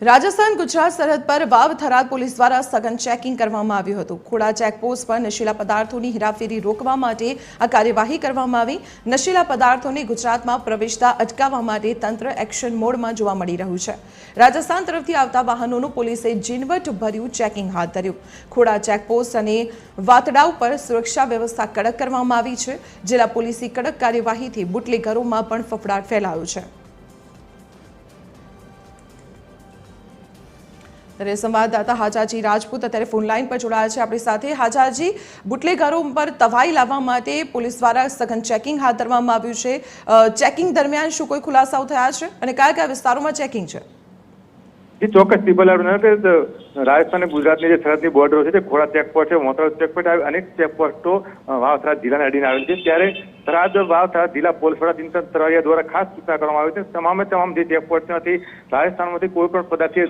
રાજસ્થાન ગુજરાત સરહદ પર વાવ થરાદ પોલીસ દ્વારા સઘન ચેકિંગ કરવામાં આવ્યું હતું। ખોડા ચેકપોસ્ટ પર નશીલા પદાર્થોની હેરાફેરી રોકવા માટે આ કાર્યવાહી કરવામાં આવી। નશીલા પદાર્થોને ગુજરાતમાં પ્રવેશતા અટકાવવા માટે તંત્ર એક્શન મોડમાં જોવા મળી રહ્યું છે। રાજસ્થાન તરફથી આવતા વાહનોનું પોલીસે ઝીણવટભર્યું ચેકિંગ હાથ ધર્યું। ખોડા ચેકપોસ્ટ અને વાતડાઉ પર સુરક્ષા વ્યવસ્થા કડક કરવામાં આવી છે। જિલ્લા પોલીસની કડક કાર્યવાહીથી બુટલેગરોમાં પણ ફફડાટ ફેલાયો છે। संवाददाता हाजाजी राजपूत अत्यारे फोन लाइन पर जोड़ाया है अपनी साथे। हाजाजी, बुटलेगरों पर तवाई लाववा माटे पुलिस द्वारा सघन चेकिंग हाथ धरवामां आव्युं छे। चेकिंग दरमियान शुं कोई खुलासाओ थया छे अने कया विस्तारोमां चेकिंग छे? जी चौक्कस राजस्थान गुजरात सरहदी बॉर्डरो है खोड़ा चेकपोस्ट है, मोतरा चेकपोस्ट अनेक चेकपोस्टो वाव थराद जिला अड़ीने आवेल छे। त्यारे थराद वाव थराद जिला पोलीस वड़ा दिनकर तरवारिया द्वारा खास सूचना करवामां आवी छे। तमामे तमाम जे चेकपोस्टमांथी राजस्थानमांथी कोई पण पदार्थी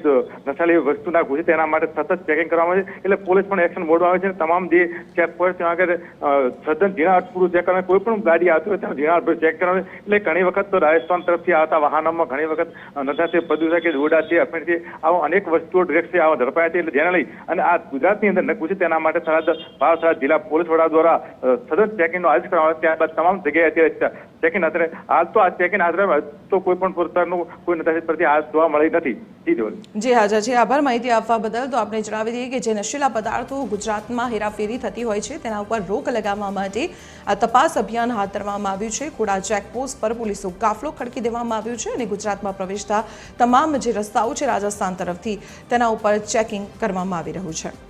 नशाली वस्तु ना घुसे तेना माटे सतत चेकिंग करवामां आवे छे। एटले पोलीस पण एक्शन मोडमां आवे छे। तमाम जे चेकपोस्ट आगे सदन झीणाटपूर्वक चेक करवामां कोई पण गाड़ी आवती होय तेनो झीणाटपूर्वक चेक करवामां आवे। एटले घणी वखत तो राजस्थान तरफथी आवता वाहनोमां घणी वखत नशाથી પ્રદૂષક કે રોડા છે અફેણથી આવો અનેક વસ્તુઓ ડ્રગ્સથી આવો ઝડપાયા છે। એટલે જેને લઈ અને આ ગુજરાતની અંદર ન ઘૂસે તેના માટે વાવ થરાદ જિલ્લા પોલીસ વડા દ્વારા સતત ચેકિંગનો આદેશ કરવામાં આવ્યો। ત્યારબાદ તમામ જગ્યાએ અત્યારે ચેકિંગ હાથ ધરે। હાલ તો આ ચેકિંગ હાથ ધરે તો કોઈ પણ પ્રકારનું કોઈ નશાથી પ્રતિ હાથ જોવા મળી નથી। जी हाजाजी, आभार माहिती आपवा बदल। तो आपने जणावी दઈએ કે જે નશીલા પદાર્થો ગુજરાતમાં હેરાફેરી થતી હોય છે તેના ઉપર રોક લગાવવા માટે આ તપાસ અભિયાન હાથ ધરવામાં આવ્યું છે। ખોડા ચેકપોસ્ટ પર પોલીસનો કાફલો ખડકી દેવામાં આવ્યો છે અને ગુજરાતમાં પ્રવેશતા તમામ જે રસ્તાઓ છે રાજસ્થાન તરફથી તેના ઉપર ચેકિંગ કરવામાં આવી રહ્યું છે।